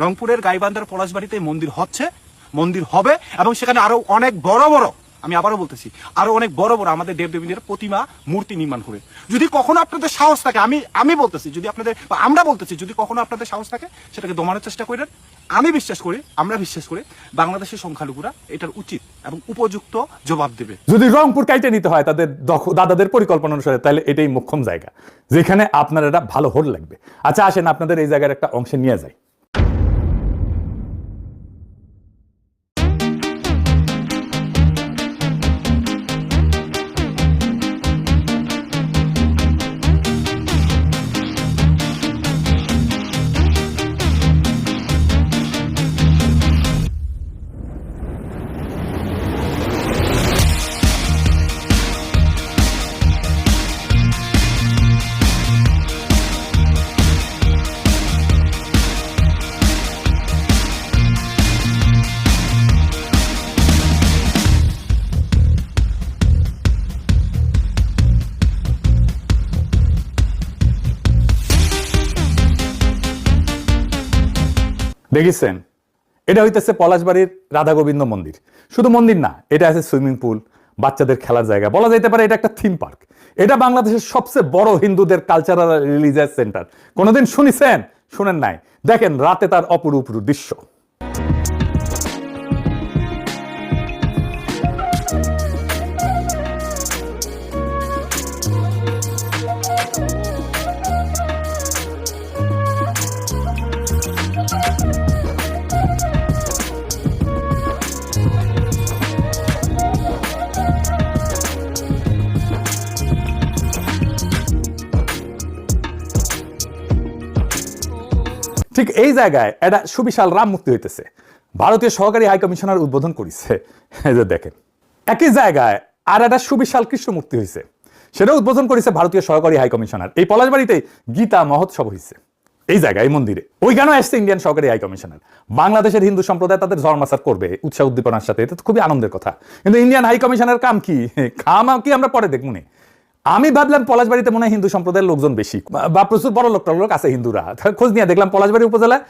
রংপুরের গাইবান্ধার পলাশবাড়িতে মন্দির হচ্ছে, মন্দির হবে, এবং সেখানে আরো অনেক বড় বড়, আমি আবারও বলতেছি, আরো অনেক বড় বড় আমাদের দেবদেবীদের প্রতিমা মূর্তি নির্মাণ করে। যদি কখনো আপনাদের সাহস থাকে, আমি বলতেছি, যদি আপনাদের, আমরা বলতেছি, যদি কখনো আপনাদের সাহস থাকে সেটাকে দমানোর চেষ্টা করেন। আমি বিশ্বাস করি, আমরা বিশ্বাস করি বাংলাদেশের সংখ্যালঘুরা এটার উচিত এবং উপযুক্ত জবাব দেবে। যদি রংপুর কাইটে নিতে হয় তাদের দাদাদের পরিকল্পনা অনুসারে, তাহলে এটাই মোক্ষম জায়গা যেখানে আপনার এটা ভালো হোল লাগবে। আচ্ছা আসেন আপনাদের এই জায়গার একটা অংশে নিয়ে যাই। দেখেছেন, এটা হইতেছে পলাশবাড়ির রাধা গোবিন্দ মন্দির। শুধু মন্দির না, এটা আছে সুইমিং পুল, বাচ্চাদের খেলার জায়গা, বলা যেতে পারে এটা একটা থিম পার্ক। এটা বাংলাদেশের সবচেয়ে বড় হিন্দুদের কালচারাল রিলিজিয়াস সেন্টার। কোনোদিন শুনেছেন? শুনেন নাই? দেখেন রাতে তার অপরূপ দৃশ্য। ঠিক এই জায়গায় একটা সুবিশাল রাম মূর্তি হইতেছে, ভারতীয় সহকারী হাই কমিশনার উদ্বোধন করেছে। এই যে দেখেন, একই জায়গায় আর একটা সুবিশাল কৃষ্ণ মূর্তি হয়েছে, সেটা উদ্বোধন করেছে ভারতীয় সহকারী হাই কমিশনার। এই পলাশবাড়িতে গীতা মহোৎসব হয়েছে এই জায়গায়, এই মন্দিরে। ওইখানেও আসছে ইন্ডিয়ান সহকারী হাই কমিশনার। বাংলাদেশের হিন্দু সম্প্রদায় তাদের ধর্মাচার করবে উৎসাহ উদ্দীপনার সাথে, এটা তো খুবই আনন্দের কথা। কিন্তু ইন্ডিয়ান হাই কমিশনার কাম কি, কি আমরা পরে দেখব। আমি ভাবলাম পলাশবাড়িতে মনে হয় হিন্দু সম্প্রদায়ের লোকজন বেশি, বা প্রচুর বড় লোক আছে হিন্দুরা। খোঁজ নিয়ে দেখলাম পলাশবাড়ি উপজেলায়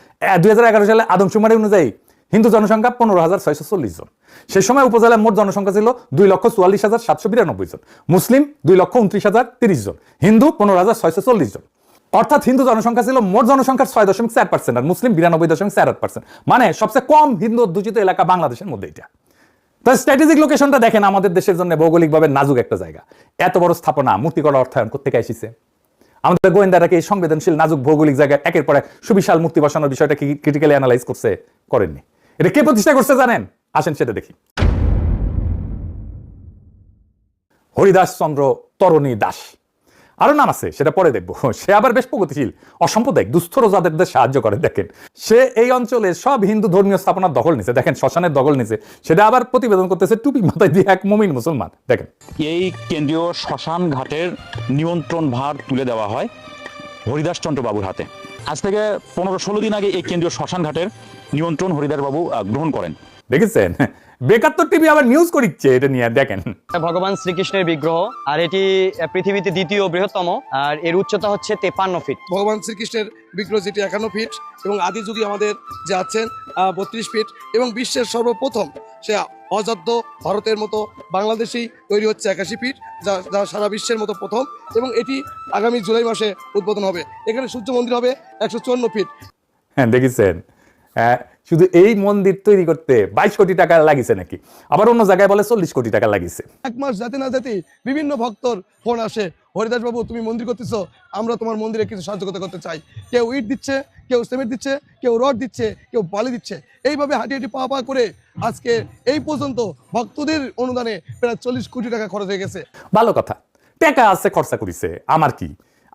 2011 সালে আদমশুমারি অনুযায়ী হিন্দু জনসংখ্যা 15,640 জন। সে সময় উপজেলার মোট জনসংখ্যা ছিল 2,44,792 জন, মুসলিম 2,29,030 জন, হিন্দু 15,640 জন। অর্থাৎ হিন্দু জনসংখ্যা ছিল মোট জনসংখ্যার 6.4%, আর মুসলিম 92.48%। মানে সবচেয়ে কম হিন্দু অধ্যুষিত এলাকা বাংলাদেশের মধ্যে এটা। স্ট্র্যাটেজিক লোকেশনটা দেখেন, আমাদের দেশের জন্য ভৌগোলিকভাবে নাজুক একটা জায়গা। এত বড় স্থাপনা মূর্তি করা অর্থায়ন কোথেকে এসেছে? আমাদের গোয়েন্দারা কি সংবেদনশীল নাজুক ভৌগোলিক জায়গায় একের পর এক সুবিশাল মূর্তি বসানোর বিষয়টা কি ক্রিটিক্যালি অ্যানালাইজ করছে? করেননি। এটা কে প্রতিষ্ঠা করছে জানেন? আসেন সেটা দেখি। হরিদাস চন্দ্র তরণী দাস, আরো নাম আছে, সেটা পরে দেখবো। সে আবার বেশ প্রগতিশীল, অসাম্প্রদায়িক, দুস্থ রোজাদের সাহায্য করে। দেখেন, সে এই অঞ্চলে সব হিন্দু ধর্মীয় স্থাপনার দখল নিছে। দেখেন শ্মশানের দখল নিছে, সেটা আবার প্রতিবেদন করতেছে টুপি মাথায় দিয়ে এক মুমিন মুসলমান। দেখেন, এই কেন্দ্রীয় শ্মশান ঘাটের নিয়ন্ত্রণ ভার তুলে দেওয়া হয় হরিদাস চন্দ্র বাবুর হাতে। আজ থেকে 15-16 দিন আগে এই কেন্দ্রীয় শ্মশান ঘাটের নিয়ন্ত্রণ হরিদাস বাবু গ্রহণ করেন। দেখেছেন, বেকার তো টিভি আবার নিউজ করিচ্ছে এটা নিয়ে। দেখেন, ভগবান শ্রীকৃষ্ণের বিগ্রহ, আর এটি পৃথিবীতে দ্বিতীয় বৃহত্তম, আর এর উচ্চতা হচ্ছে 53 ফিট। ভগবান শ্রীকৃষ্ণের বিগ্রহ যেটি 51 ফিট, এবং আদি যুগে আমাদের যে আছেন 32 ফিট, এবং বিশ্বের সর্বপ্রথম সে অযোধ্য ভারতের মতো বাংলাদেশেই তৈরি হচ্ছে 81 ফিট, যা সারা বিশ্বের মতো প্রথম, এবং এটি আগামী জুলাই মাসে উদ্বোধন হবে। এখানে সূর্য মন্দির হবে 154 ফিট। হ্যাঁ দেখেছেন, শুধু এই মন্দির তৈরি করতে 22 কোটি টাকা লাগিছে নাকি, আবার অন্য জায়গায় বলে 40 কোটি টাকা লাগিছে। এক মাস যাতে না যেতে বিভিন্ন ভক্তর ফোন আসে, হরিদাস বাবু তুমি মন্দির করতেছো, আমরা তোমার মন্দিরে কিছু সাহায্য করতে চাই। কেউ ইট দিচ্ছে, কেউ সিমেন্ট দিচ্ছে, কেউ রড দিচ্ছে, কেউ বালি দিচ্ছে। এইভাবে হাঁটি হাঁটি পা করে আজকে এই পর্যন্ত ভক্তদের অনুদানে প্রায় 40 কোটি টাকা খরচ হয়ে গেছে। ভালো কথা, টাকা আছে, খরচা করিছে, আমার কি,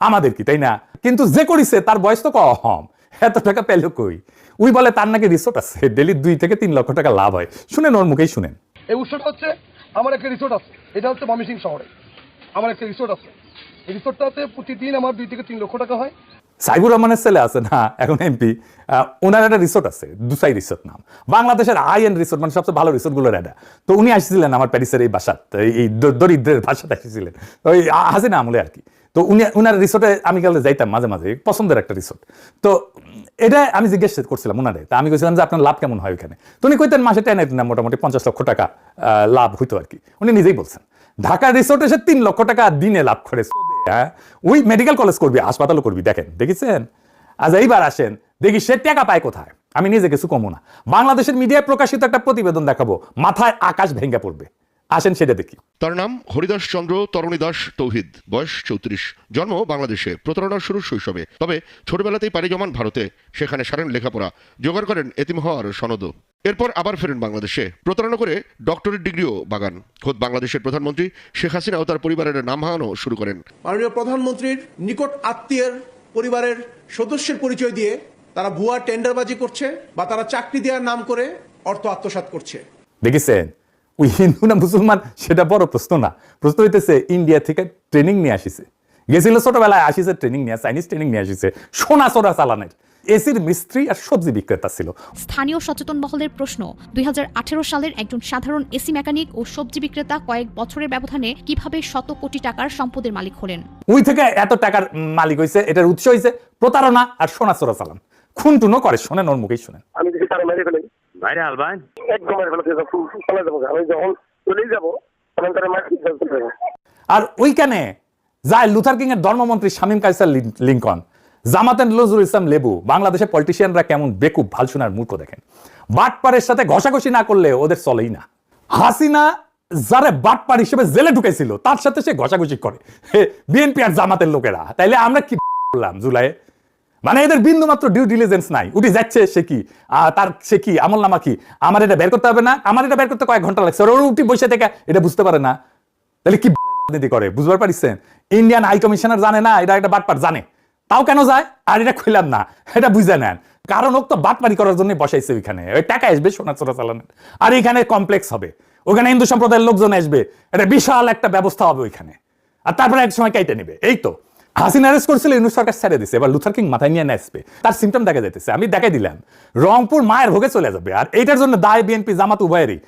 আমাদের কি, তাই না? কিন্তু যে করিছে তার বয়স তো কম, এত টাকা পেল কই? উই বলে তার নাকি রিসোর্ট আছে, ডেলি 2 থেকে 3 লক্ষ টাকা লাভ হয়। শুনেন, ওর মুখেই শুনেন। এই উৎসটা হচ্ছে আমার একটা রিসোর্ট আছে, এটা হচ্ছে ময়মনসিংহ শহরে আমার একটা রিসোর্ট আছে। এই রিসোর্টটাতে প্রতিদিন আমার 2 থেকে 3 লক্ষ টাকা হয়। সাইবুর রহমানের ছেলে আছে না এখন এমপি, ওনার একটা রিসোর্ট আছে, দুসাই রিসোর্ট নাম, বাংলাদেশের হাই এন্ড রিসোর্ট, মানে সবচেয়ে ভালো রিসোর্ট গুলোর একটা। তো উনি আসছিলেন আমার প্যারিসের এই বাসাত, এই দরিদ্রের বাসাতে আসছিলেন, ওই হাসিনা আমলে আর কি। তো উনার রিসোর্টে আমি গেলে যাইতাম মাঝে মাঝে, পছন্দের একটা রিসোর্ট। তো এটা আমি জিজ্ঞেস করছিলাম ওনারে, তা আমি কইছিলাম যে আপনার লাভ কেমন হয় ওইখানে। তো উনি কইতেন মাসে টেনে না মোটামুটি 50 লক্ষ টাকা লাভ হইতো আর কি। উনি নিজেই বলছেন ঢাকার রিসোর্টে এসে 3 লক্ষ টাকা দিনে লাভ করে। হ্যাঁ, ওই মেডিকেল কলেজ করবি, হাসপাতালও করবি, দেখেন দেখেছেন। আজ এইবার আসেন দেখি সে টাকা পায় কোথায়। আমি নিজে কিছু কমো না, বাংলাদেশের মিডিয়ায় প্রকাশিত একটা প্রতিবেদন দেখাবো, মাথায় আকাশ ভেঙে পড়বে। আসেন সেটা দেখি। তার নাম হরিদাস চন্দ্র তরণী দাস তৌহিদ, বয়স 34, জন্ম বাংলাদেশে, প্রতারণার শুরু শৈশবে, তবে ছোটবেলাতেই পাড়ি জমান ভারতে, সেখানে সারেন লেখাপড়া, জোগাড় করেন এতিম হওয়ার সনদও, এরপর আবার ফেরেন বাংলাদেশে, প্রতারণা করে ডক্টরেট ডিগ্রিও বাগান। খোদ বাংলাদেশের প্রধানমন্ত্রী শেখ হাসিনাও তার পরিবারের নাম হারানো শুরু করেন। মাননীয় প্রধানমন্ত্রীর নিকট আত্মীয়ের পরিবারের সদস্যের পরিচয় দিয়ে তারা ভুয়া টেন্ডারবাজি করছে বা তারা চাকরি দেওয়ার নাম করে অর্থ আত্মসাৎ করছে। দেখেছেন, ওই হিন্দু না মুসলমান সেটা বড় প্রশ্ন না, প্রশ্ন হইতেছে ইন্ডিয়া থেকে ট্রেনিং নিয়ে আসিছে, গেছিল ছোটবেলায়, আসিছে ট্রেনিং নিয়ে, চাইনিজ ট্রেনিং নিয়ে আসিছে, সোনা চোরা চালানের, এসির মিস্ত্রি আর সবজি বিক্রেতা ছিল। স্থানীয় সচেতন মহলের প্রশ্ন, 2018 সালের একজন সাধারণ এসি মেকানিক ও সবজি বিক্রেতা কয়েক বছরের ব্যবধানে কিভাবে শত কোটি টাকার সম্পদের মালিক হলেন? ওই থেকে এত টাকার মালিক হয়েছে, এটার উৎস হয়েছে প্রতারণা আর সোনা চোরা চালান। খুনটুনো করে, শোনেন ওর মুখেই শোনেন। আমি যদি তারা মেরে ফেলি, বাইরে আলবান একদম মেরে ফেলে চলে যাবো। আমি যখন চলেই যাবো তখন তারা মারি। আর ওইখানে যায় লুথার কিং এর ধর্মমন্ত্রী শামীম কায়সার লিঙ্কন, জামাতের নজরুল ইসলাম লেবু। বাংলাদেশের পলিটিশিয়ানরা কেমন বেকুব, ভাল শোনার মূর্খ দেখেন। বাটপারের সাথে ঘষাঘষি না করলে ওদের চলেই না। হাসিনা যারা বাটপার হিসেবে জেলে ঢুকেছিল তার সাথে সে ঘষাঘষি করে বিএনপি আর জামাতের লোকেরা। তাইলে আমরা কি করলাম জুলাইয়ে? মানে এদের বিন্দু মাত্র ডিউ ডিলিজেন্স নাই। উঠে যাচ্ছে সে কি, তার সে কি আমল নামা কি, আমার এটা বের করতে হবে না, আমার এটা বের করতে কয়েক ঘন্টা লাগছে, ওর উঠি বসে থেকে এটা বুঝতে পারে না। তাহলে কি রাজনীতি করে বুঝবার পারিছেন? ইন্ডিয়ান হাই কমিশনার জানে না এটা একটা বাটপার, জানে তাও কেন যায়? আর এটা খুললাম না, এটা বুঝে নেন। কারণ ও তো বাটপারি করার জন্য বসাইছে ওইখানে, ওই টাকা আসবে সোনা চোরা চালানের, আর এখানে কমপ্লেক্স হবে, ওখানে হিন্দু সম্প্রদায়ের লোকজন আসবে, এটা বিশাল একটা ব্যবস্থা হবে ওইখানে, আর তারপরে এক সময় কাইটে নেবে। এই তো হাসিনা অ্যারেস্ট করছিল, ইউনূস সরকার ছেড়ে দিছে, এবার লুথার কিং মাথায় নিয়ে আসবে, তার সিমটম দেখা যাইতেছে। আমি দেখাই দিলাম, রংপুর মায়ের ভোগে চলে যাবে। আর এইটার জন্য দায় বিএনপি জামাত উভয়েরই।